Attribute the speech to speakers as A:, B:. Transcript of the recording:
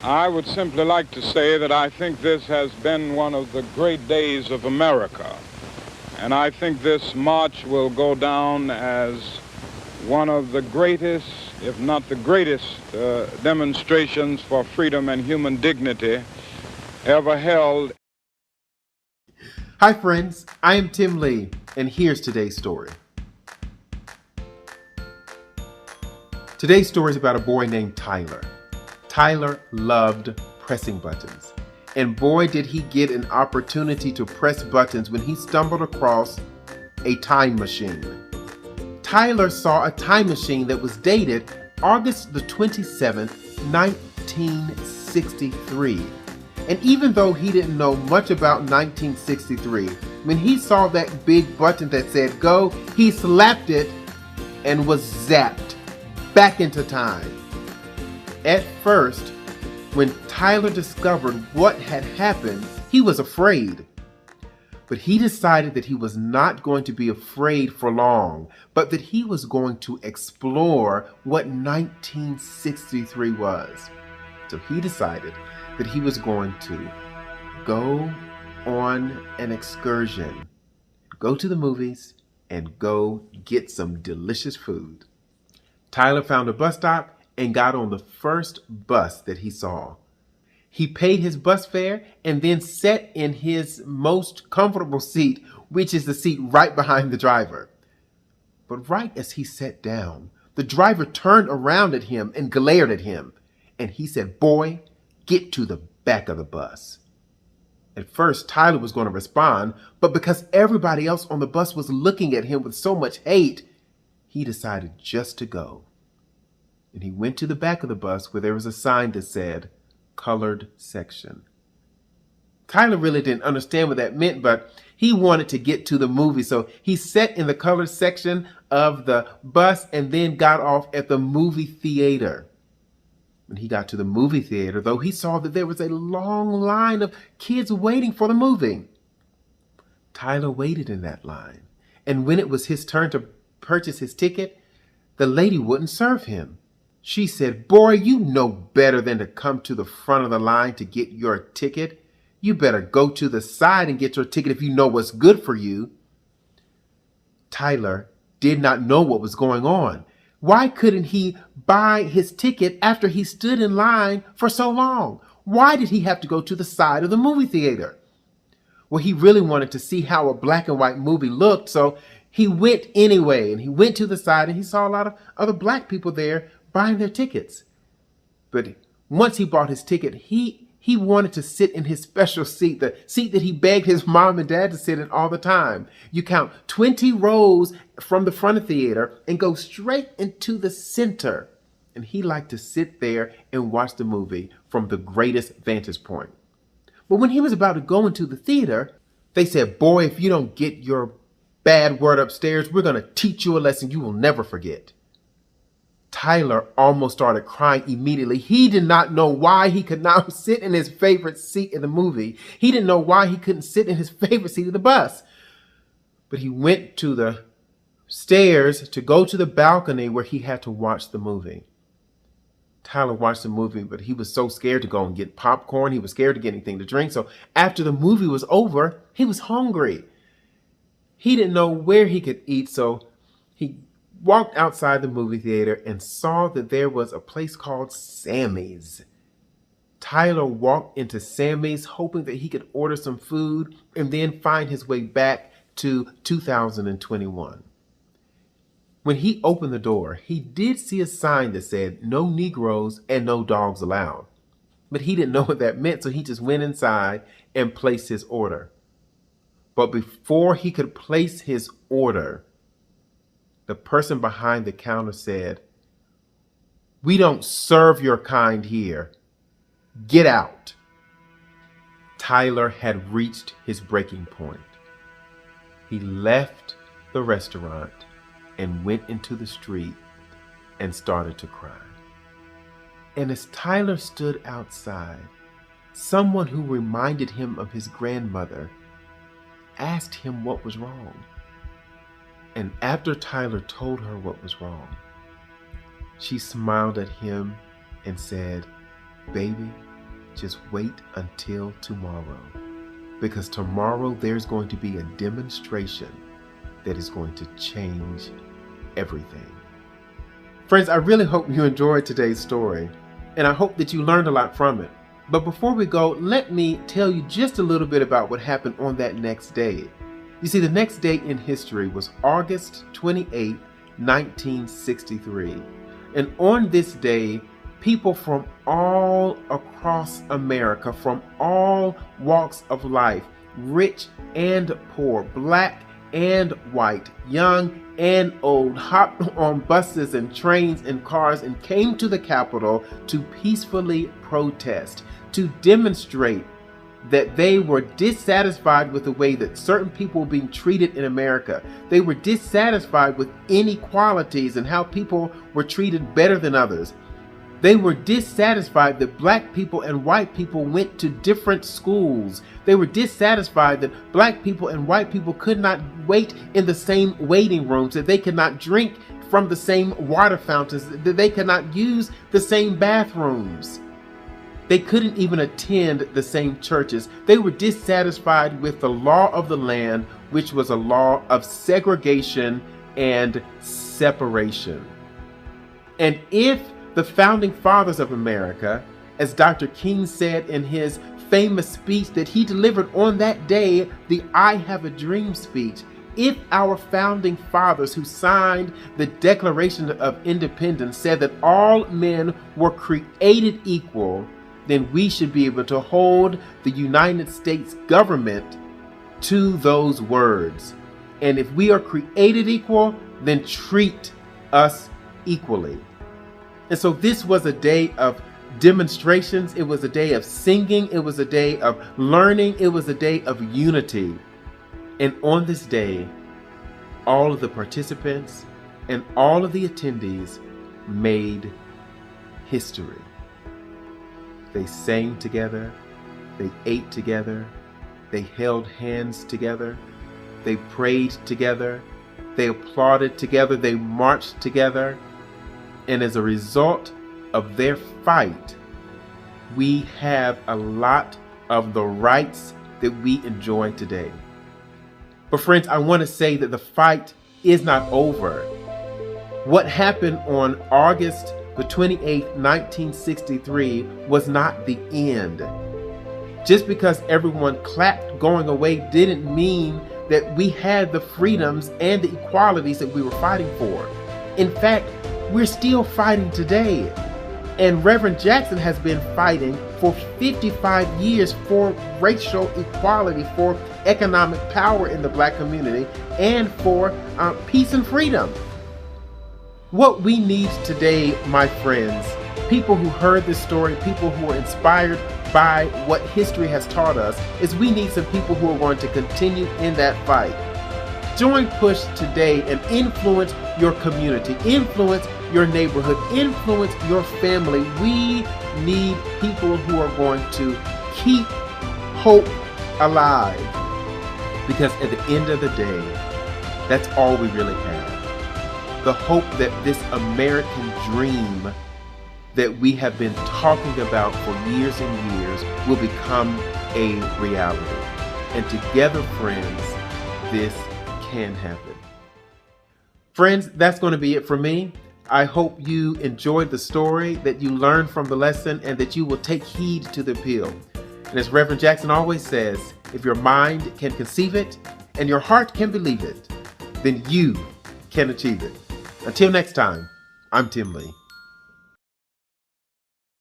A: I would simply like to say that I think this has been one of the great days of America. And I think this march will go down as one of the greatest, if not the greatest, demonstrations for freedom and human dignity ever held.
B: Hi friends, I am Tim Lee, and here's today's story. Today's story is about a boy named Tyler. Tyler loved pressing buttons, and boy did he get an opportunity to press buttons when he stumbled across a time machine. Tyler saw a time machine that was dated August the 27th, 1963. And even though he didn't know much about 1963, when he saw that big button that said go, he slapped it and was zapped back into time. At first, when Tyler discovered what had happened, he was afraid. But he decided that he was not going to be afraid for long, but that he was going to explore what 1963 was. So he decided that he was going to go on an excursion, go to the movies, and go get some delicious food. Tyler found a bus stop and got on the first bus that he saw. He paid his bus fare and then sat in his most comfortable seat, which is the seat right behind the driver. But right as he sat down, the driver turned around at him and glared at him, and he said, "Boy, get to the back of the bus." At first, Tyler was going to respond, but because everybody else on the bus was looking at him with so much hate, he decided just to go. And he went to the back of the bus where there was a sign that said, "Colored Section." Tyler really didn't understand what that meant, but he wanted to get to the movie, so he sat in the colored section of the bus and then got off at the movie theater. When he got to the movie theater, though, he saw that there was a long line of kids waiting for the movie. Tyler waited in that line, and when it was his turn to purchase his ticket, the lady wouldn't serve him. She said, "Boy, you know better than to come to the front of the line to get your ticket. You better go to the side and get your ticket if you know what's good for you." Tyler did not know what was going on. Why couldn't he buy his ticket after he stood in line for so long? Why did he have to go to the side of the movie theater? Well, he really wanted to see how a black and white movie looked, so he went anyway, and he went to the side and he saw a lot of other black people there buying their tickets. But once he bought his ticket, he wanted to sit in his special seat, the seat that he begged his mom and dad to sit in all the time. You count 20 rows from the front of the theater and go straight into the center. And he liked to sit there and watch the movie from the greatest vantage point. But when he was about to go into the theater, they said, "Boy, if you don't get your bad word upstairs, we're going to teach you a lesson you will never forget." Tyler almost started crying immediately. He did not know why he could not sit in his favorite seat in the movie. He didn't know why he couldn't sit in his favorite seat of the bus. But he went to the stairs to go to the balcony where he had to watch the movie. Tyler watched the movie, but he was so scared to go and get popcorn. He was scared to get anything to drink. So after the movie was over, he was hungry. He didn't know where he could eat, so he walked outside the movie theater and saw that there was a place called Sammy's. Tyler walked into Sammy's hoping that he could order some food and then find his way back to 2021. When he opened the door, he did see a sign that said "No Negroes and no dogs allowed." But he didn't know what that meant, so he just went inside and placed his order. But before he could place his order, the person behind the counter said, "We don't serve your kind here. Get out." Tyler had reached his breaking point. He left the restaurant and went into the street and started to cry. And as Tyler stood outside, someone who reminded him of his grandmother asked him what was wrong. And after Tyler told her what was wrong, she smiled at him and said, "Baby, just wait until tomorrow, because tomorrow there's going to be a demonstration that is going to change everything. Friends, I really hope you enjoyed today's story, and I hope that you learned a lot from it. But before we go, let me tell you just a little bit about what happened on that next day. You see, the next day in history was August 28, 1963. And on this day, people from all across America, from all walks of life, rich and poor, black and white, young and old, hopped on buses and trains and cars and came to the Capitol to peacefully protest, to demonstrate that they were dissatisfied with the way that certain people were being treated in America. They were dissatisfied with inequalities and how people were treated better than others. They were dissatisfied that black people and white people went to different schools. They were dissatisfied that black people and white people could not wait in the same waiting rooms, that they could not drink from the same water fountains, that they could not use the same bathrooms. They couldn't even attend the same churches. They were dissatisfied with the law of the land, which was a law of segregation and separation. And if the founding fathers of America, as Dr. King said in his famous speech that he delivered on that day, the I Have a Dream speech, if our founding fathers who signed the Declaration of Independence said that all men were created equal, then we should be able to hold the United States government to those words. And if we are created equal, then treat us equally. And so this was a day of demonstrations. It was a day of singing. It was a day of learning. It was a day of unity. And on this day, all of the participants and all of the attendees made history. They sang together. They ate together. They held hands together. They prayed together. They applauded together. They marched together. And as a result of their fight, we have a lot of the rights that we enjoy today. But friends, I want to say that the fight is not over. What happened on August the 28th, 1963 was not the end. Just because everyone clapped going away didn't mean that we had the freedoms and the equalities that we were fighting for. In fact, we're still fighting today. And Reverend Jackson has been fighting for 55 years for racial equality, for economic power in the black community, and for peace and freedom. What we need today, my friends, people who heard this story, people who are inspired by what history has taught us, is we need some people who are going to continue in that fight. Join PUSH today and influence your community, influence your neighborhood, influence your family. We need people who are going to keep hope alive, because at the end of the day, that's all we really have. The hope that this American dream that we have been talking about for years and years will become a reality. And together, friends, this can happen. Friends, that's going to be it for me. I hope you enjoyed the story, that you learned from the lesson, and that you will take heed to the appeal. And as Reverend Jackson always says, if your mind can conceive it and your heart can believe it, then you can achieve it. Until next time, I'm Tim Lee.